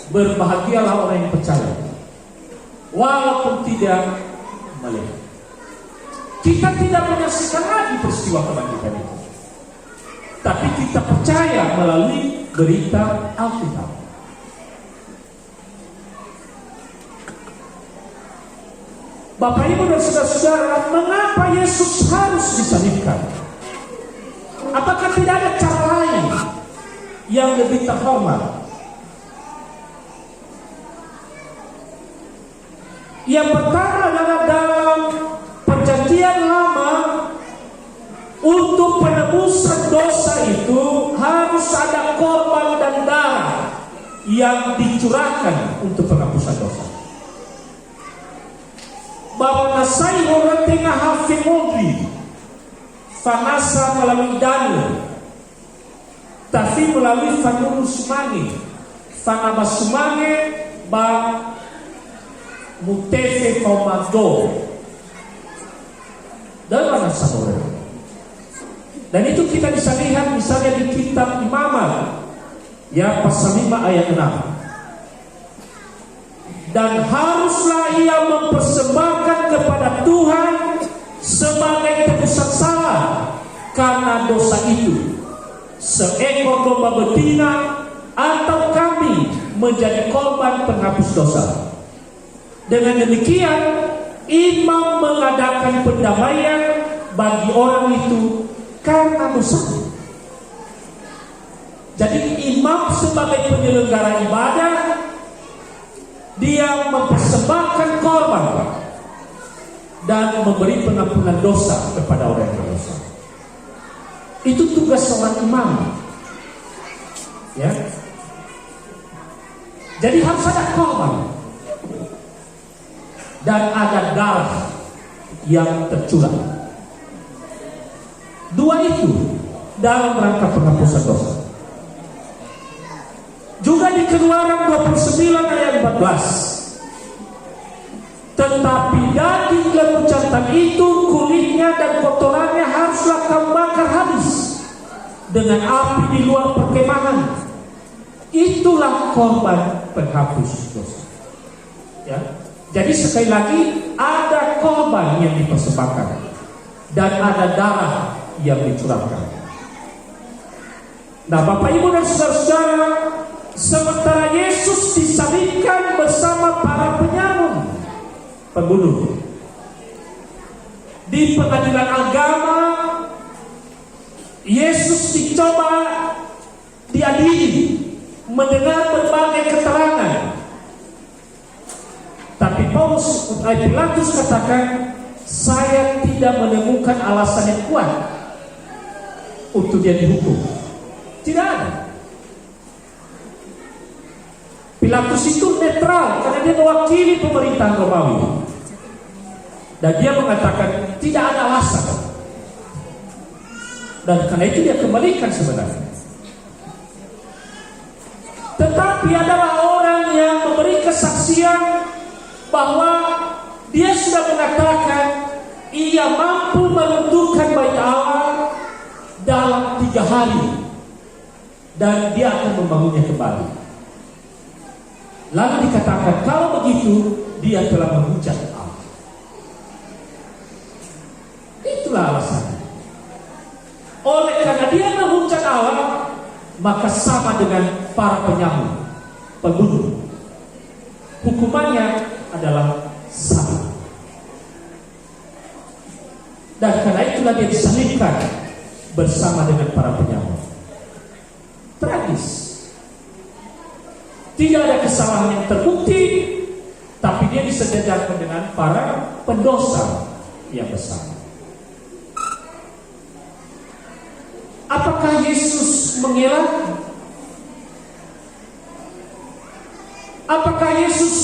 Berbahagialah orang yang percaya walaupun tidak melihat. Kita tidak menyaksikan lagi peristiwa kebangkitan itu, tapi kita percaya melalui berita Alkitab. Bapak Ibu dan saudara-saudara, mengapa Yesus harus disalibkan? Apakah tidak ada cara lain yang lebih terhormat? Yang pertama adalah dalam perjanjian lama, untuk penebusan dosa itu harus ada korban dan darah yang dicurahkan untuk penghapusan dosa. Bahwa nasai orang tengah hafid modri fanasa melalui danu, tapi melalui fanuru sumane, fanama sumane ba mutefe komando dalam nasab orang. Dan itu kita bisa lihat misalnya di kitab Imamat ya pasal 5 ayat 6. Dan haruslah ia mempersembahkan kepada Tuhan sebagai tebusan salah karena dosa itu seekor domba betina atau kambing menjadi korban penghapus dosa. Dengan demikian imam mengadakan pendamaian bagi orang itu karena dosa. Jadi imam sebagai penyelenggara ibadah, dia mempersembahkan korban dan memberi pengampunan dosa kepada orang yang berdosa. Itu tugas seorang imam. Ya. Jadi harus ada korban dan ada darah yang tercurah. Dua itu dalam rangka penghapusan dosa. Juga di Keluaran 29 ayat 14. Tetapi daging lembu jantan itu, kulitnya dan kotorannya haruslah kamu bakar habis dengan api di luar perkemahan. Itulah korban penghapus dosa. Ya. Jadi sekali lagi ada korban yang dipersembahkan dan ada darah yang dicurahkan. Nah, Bapak Ibu dan saudara-saudara, sementara Yesus disalibkan bersama para penyamun, pembunuh, di pengadilan agama, Yesus dicoba diadili, mendengar berbagai keterangan. Tapi Pilatus katakan, saya tidak menemukan alasan yang kuat untuk dia dihukum. Tidak ada. Pilatus itu netral karena dia mewakili pemerintahan Romawi. Dan dia mengatakan tidak ada alasan. Dan karena itu dia kembalikan sebenarnya. Tetapi adalah orang yang memberi kesaksian bahwa dia sudah mengatakan ia mampu meruntuhkan bait Allah dalam 3 hari dan dia akan membangunnya kembali. Lalu dikatakan kalau begitu dia telah menghujat Allah. Itulah alasannya. Oleh karena dia menghujat Allah, maka sama dengan para penyamun, pembunuh. Hukumannya adalah sama. Dan karena itulah dia disalibkan bersama dengan para penyamun. Tragis. Tidak ada kesalahan yang terbukti, tapi dia disejajarkan dengan para pendosa yang besar. Apakah Yesus mengelak? Apakah Yesus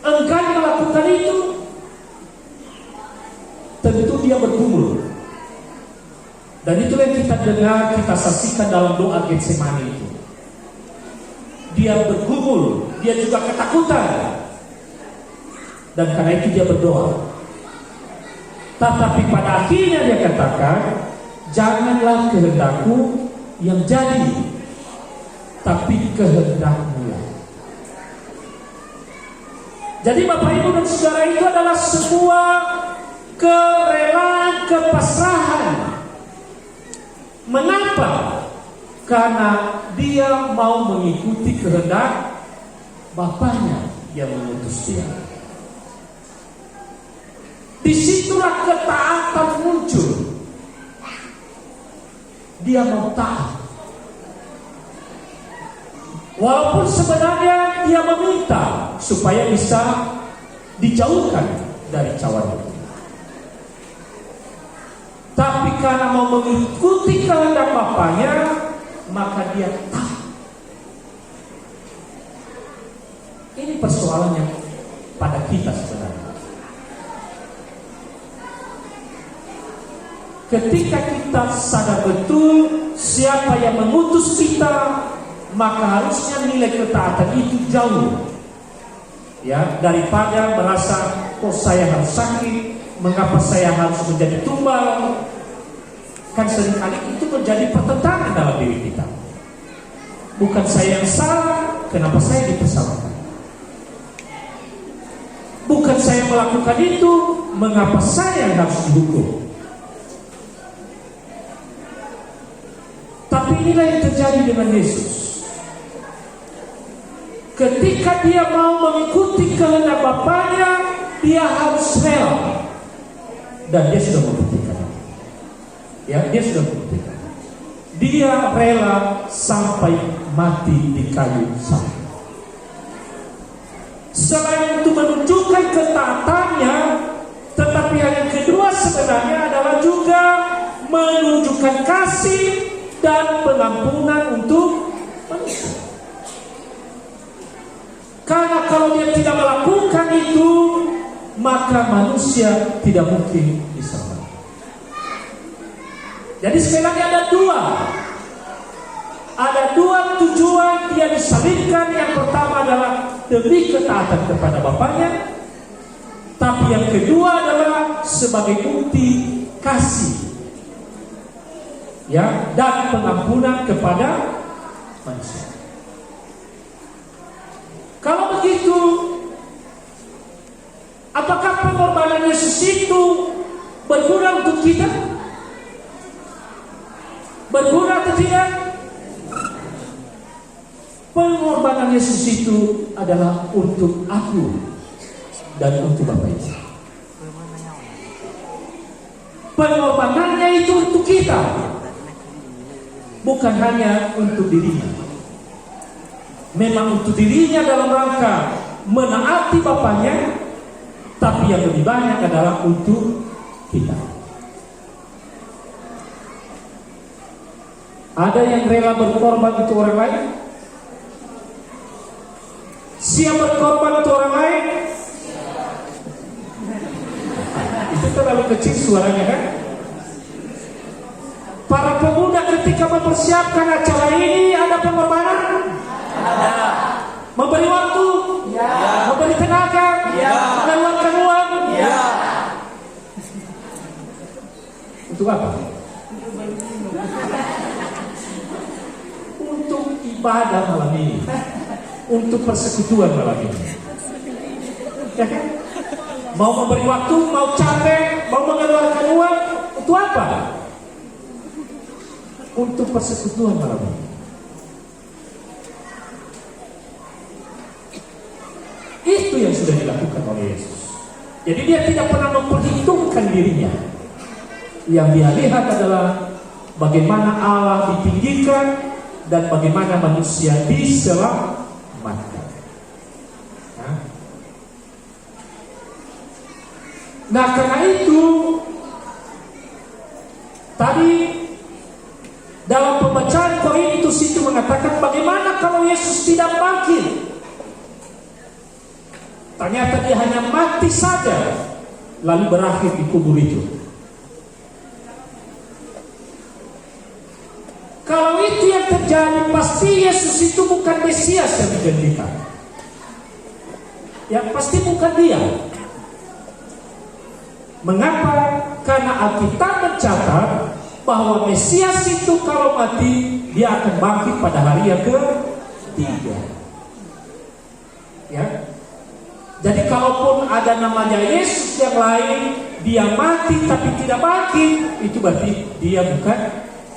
enggan melakukan itu? Tentu dia bergumul. Dan itulah yang kita dengar, kita saksikan dalam doa Getsemani itu. Dia bergumul, dia juga ketakutan. Dan karena itu dia berdoa. Tetapi pada akhirnya dia katakan, janganlah kehendakku yang jadi, tapi kehendak-Mu. Jadi Bapak Ibu dan Saudara, itu adalah sebuah kerelaan, kepasrahan. Mengapa? Karena dia mau mengikuti kehendak Bapaknya yang mengutus dia. Disitulah ketaatan muncul. Dia mau taat. Walaupun sebenarnya dia meminta supaya bisa dijauhkan dari cawan itu. tapi karena mau mengikuti kehendak Bapaknya, maka dia taat. Ini persoalannya pada kita sebenarnya. Ketika kita sadar betul siapa yang mengutus kita, maka harusnya nilai ketaatan itu jauh, ya, daripada merasa kok saya harus sakit, mengapa saya harus menjadi tumbal. Kan seringkali itu menjadi pertentangan dalam diri kita. Bukan saya yang salah, kenapa saya dipersalahkan? Bukan saya melakukan itu, mengapa saya yang harus dihukum? Tapi inilah yang terjadi dengan Yesus. Ketika dia mau mengikuti kehendak Bapaknya, dia harus rela. Dan dia sudah membuktikan. Ya, dia sudah membuktikan. Dia rela sampai mati di kayu salib. Selain untuk menunjukkan ketaatannya, tetapi yang kedua sebenarnya adalah juga menunjukkan kasih dan pengampunan untuk manusia. Karena kalau dia tidak melakukan itu, maka manusia tidak mungkin diselamatkan. Jadi sekali lagi ada dua tujuan dia disalibkan. Yang pertama adalah demi ketaatan kepada Bapaknya, tapi yang kedua adalah sebagai bukti kasih, ya, dan pengampunan kepada manusia. Kalau begitu, apakah pengorbanan Yesus itu berguna untuk kita? Berguna atau tidak? Pengorbanan Yesus itu adalah untuk aku dan untuk Bapak Ibu. Pengorbanannya itu untuk kita, bukan hanya untuk dirinya. Memang untuk dirinya dalam rangka menaati Bapaknya, tapi yang lebih banyak adalah untuk kita. Ada yang rela berkorban untuk orang lain? Siap berkorban untuk orang lain? Itu terlalu kecil suaranya, kan? Para pemuda ketika mempersiapkan acara ini ada pengorbanan? Ada. Memberi waktu? Ya. Memberi tenaga? Ya. Mengeluarkan uang? Ya. Untuk apa? Untuk ibadah malam ini, untuk persekutuan malam ini, ya kan? Mau memberi waktu, mau capek, mau mengeluarkan uang, untuk apa? Untuk persekutuan malam ini. Itu yang sudah dilakukan oleh Yesus. Jadi dia tidak pernah memperhitungkan dirinya. Yang dia lihat adalah bagaimana Allah ditinggikan dan bagaimana manusia diselamatkan. Nah, karena itu tadi dalam pembacaan Korintus itu mengatakan bagaimana kalau Yesus tidak bangkit? Ternyata dia hanya mati saja, lalu berakhir di kubur itu. Kalau itu yang terjadi, pasti Yesus itu bukan Mesias yang dijanjikan. Ya, pasti bukan dia. Mengapa? Karena Alkitab mencatat bahwa Mesias itu kalau mati, dia akan bangkit pada hari yang ketiga. Ya. Jadi kalaupun ada namanya Yesus yang lain, dia mati tapi tidak bangkit, itu berarti dia bukan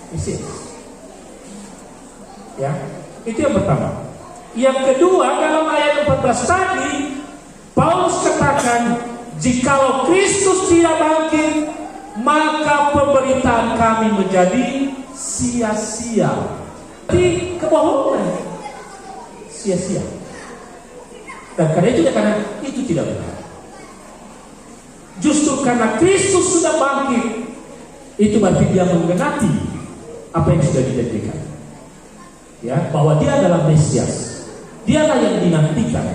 Mesias. Ya, itu yang pertama. Yang kedua, dalam ayat 14 tadi, Paulus katakan, jikalau Kristus tidak bangkit, maka pemberitaan kami menjadi sia-sia. Jadi kebohongan, sia-sia. Dan karena itu tidak benar. Justru karena Kristus sudah bangkit, itu berarti dia menggenapi apa yang sudah dijanjikan. Ya, bahwa dia adalah Mesias. Dialah yang dinantikan.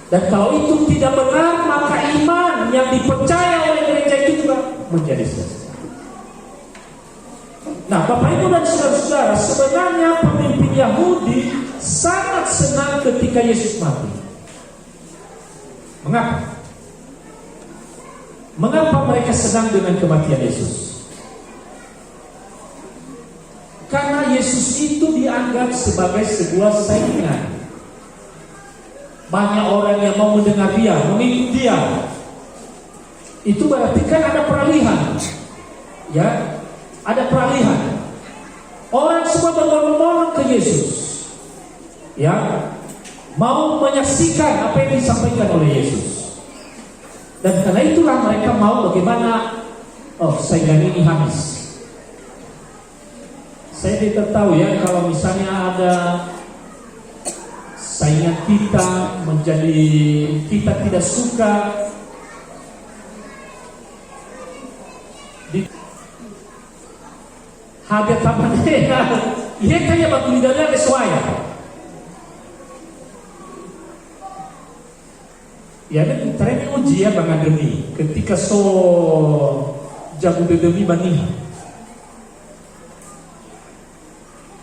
Dan kalau itu tidak benar, maka iman yang dipercaya oleh gereja itu juga menjadi sia-sia. Nah, Bapak Ibu dan saudara-saudara, sebenarnya pemimpin Yahudi sangat senang ketika Yesus mati. Mengapa? Mengapa mereka senang dengan kematian Yesus? Karena Yesus itu dianggap sebagai sebuah saingan. Banyak orang yang mau mendengar dia, mengikut dia. Itu berarti kan ada peralihan. Ya, ada peralihan. Orang semua berbondong-bondong ke Yesus. Ya, mau menyaksikan apa yang disampaikan oleh Yesus. Dan karena itulah mereka mau bagaimana saingan ini habis. Saya tidak tahu ya, kalau misalnya ada saingan kita menjadi kita tidak suka di hadir taman ia kayak batu lidahnya sesuai. Ya, dan terakhir uji ya Bang Ademi ketika jago demi baniha.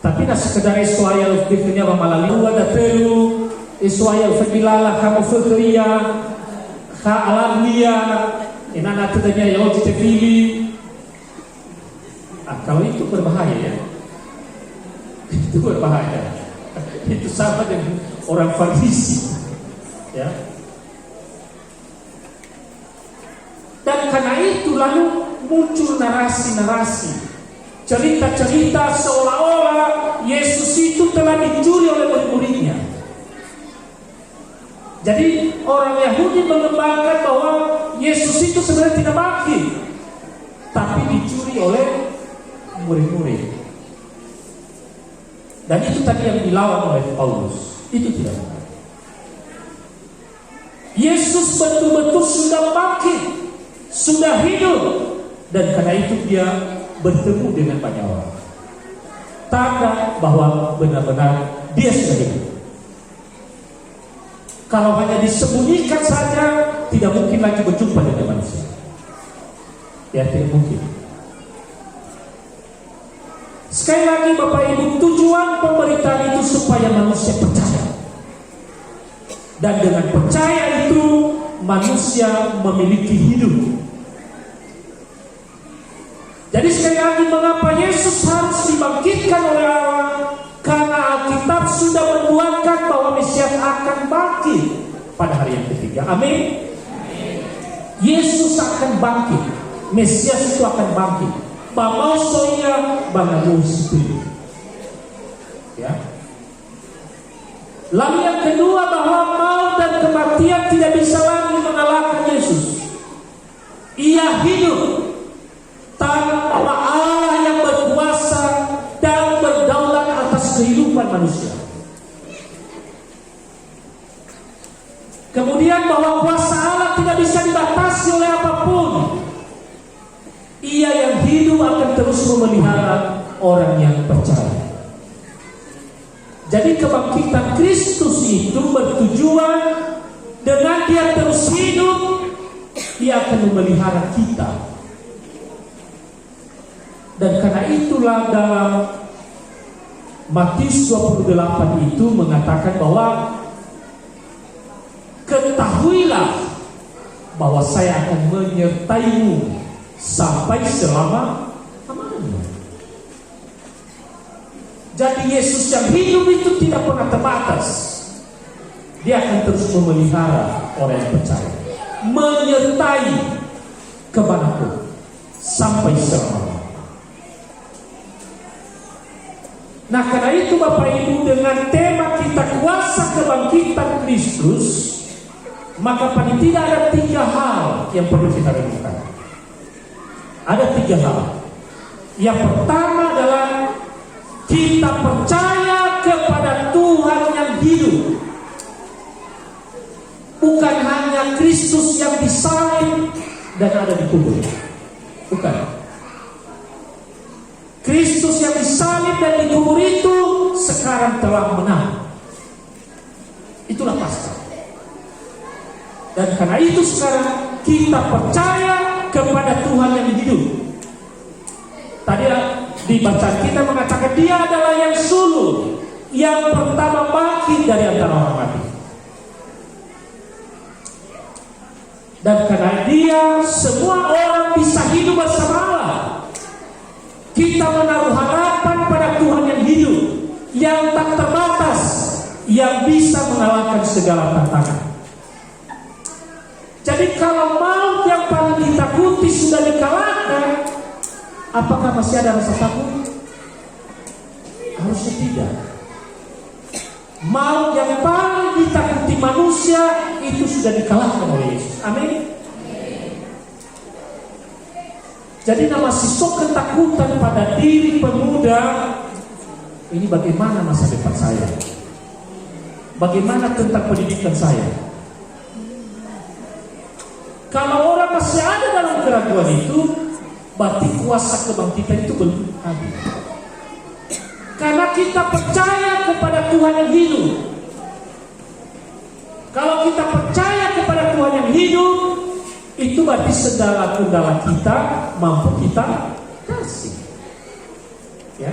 Tapi nak sekedar Israel fikirnya melalui ada telu Israel fikirlah kamu fikirnya ka alamnya inana tadanya ya uji tefili. Kalau itu berbahaya ya. Itu berbahaya. Itu sama dengan orang Farisi. Ya. Dan karena itu lalu muncul narasi-narasi, cerita-cerita seolah-olah Yesus itu telah dicuri oleh murid-muridnya. Jadi orang Yahudi mengembangkan bahwa Yesus itu sebenarnya tidak bangkit, tapi dicuri oleh murid-murid. Dan itu tadi yang dilawan oleh Paulus. Itu tidak benar. Yesus betul-betul sudah bangkit, sudah hidup, dan karena itu dia bertemu dengan banyak orang. Tanda bahwa benar-benar dia sudah hidup. Kalau hanya disembunyikan saja, tidak mungkin lagi berjumpa dengan manusia. Ya, tidak mungkin. Sekali lagi Bapak Ibu, tujuan pemberitaan itu supaya manusia percaya. Dan dengan percaya itu manusia memiliki hidup. Jadi sekali lagi, mengapa Yesus harus dibangkitkan oleh Allah? Karena Alkitab sudah menuangkan bahwa Mesias akan bangkit pada hari yang ketiga. Amin. Yesus akan bangkit. Mesias itu akan bangkit. Bamau soya bangamu spirit. Ya. Lalu yang kedua, bahwa maut dan kematian tidak bisa lagi mengalahkan Yesus. Ia hidup. Tanda bahwa Allah yang berkuasa dan berdaulat atas kehidupan manusia. Kemudian bahwa kuasa Allah tidak bisa dibatasi oleh apapun. Ia yang hidup akan terus memelihara orang yang percaya. Jadi kebangkitan Kristus itu bertujuan dengan dia terus hidup, dia akan memelihara kita. Dan karena itulah dalam Matius 28 itu mengatakan bahwa ketahuilah bahwa saya akan menyertaimu sampai selama-lamanya. Jadi Yesus yang hidup itu tidak pernah terbatas. Dia akan terus memelihara orang yang percaya, menyertai kemanapun sampai selama-lamanya. Nah, karena itu Bapak Ibu, dengan tema kita kuasa kebangkitan Kristus, maka paling tidak ada 3 hal yang perlu kita renungkan. Ada 3 hal. Yang pertama adalah kita percaya kepada Tuhan yang hidup. Bukan hanya Kristus yang disalib, dan ada di kubur. Bukan. Kristus yang disalib dan dikubur itu sekarang telah menang. Itulah Paskah. Dan karena itu sekarang kita percaya kepada Tuhan yang hidup. Tadi di bacaan kita mengatakan dia adalah yang sulul, yang pertama bangkit dari antara orang mati. Dan karena dia semua orang bisa hidup bersama Allah. Kita menaruh harapan pada Tuhan yang hidup, yang tak terbatas, yang bisa mengalahkan segala tantangan. Jadi kalau maut yang paling ditakuti sudah dikalahkan, apakah masih ada rasa takut? Harusnya tidak. Maut yang paling ditakuti manusia itu sudah dikalahkan oleh Yesus. Amin. Jadi masih sok ketakutan pada diri pemuda. Ini bagaimana masa depan saya? Bagaimana tentang pendidikan saya? Kalau orang masih ada dalam keraguan itu, berarti kuasa kebangkitan itu belum habis. Karena kita percaya kepada Tuhan yang hidup. Kalau kita percaya kepada Tuhan yang hidup, itu berarti segala kendala kita mampu kita kasih. Ya.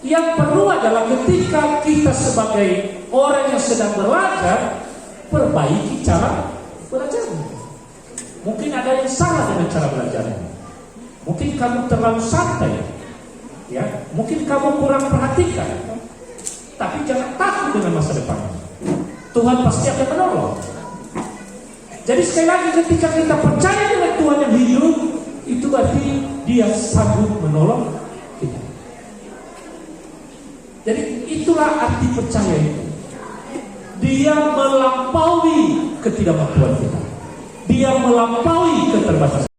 Yang perlu adalah ketika kita sebagai orang yang sedang belajar, perbaiki cara belajarnya. Mungkin ada yang salah dengan cara belajarnya. Mungkin kamu terlalu santai, ya. Mungkin kamu kurang perhatikan. Tapi jangan takut dengan masa depan. Tuhan pasti akan menolong. Jadi sekali lagi ketika kita percaya dengan Tuhan yang hidup, itu berarti dia sanggup menolong kita. Jadi itulah arti percaya itu. Dia melampaui ketidakmampuan kita. Dia melampaui keterbatasan.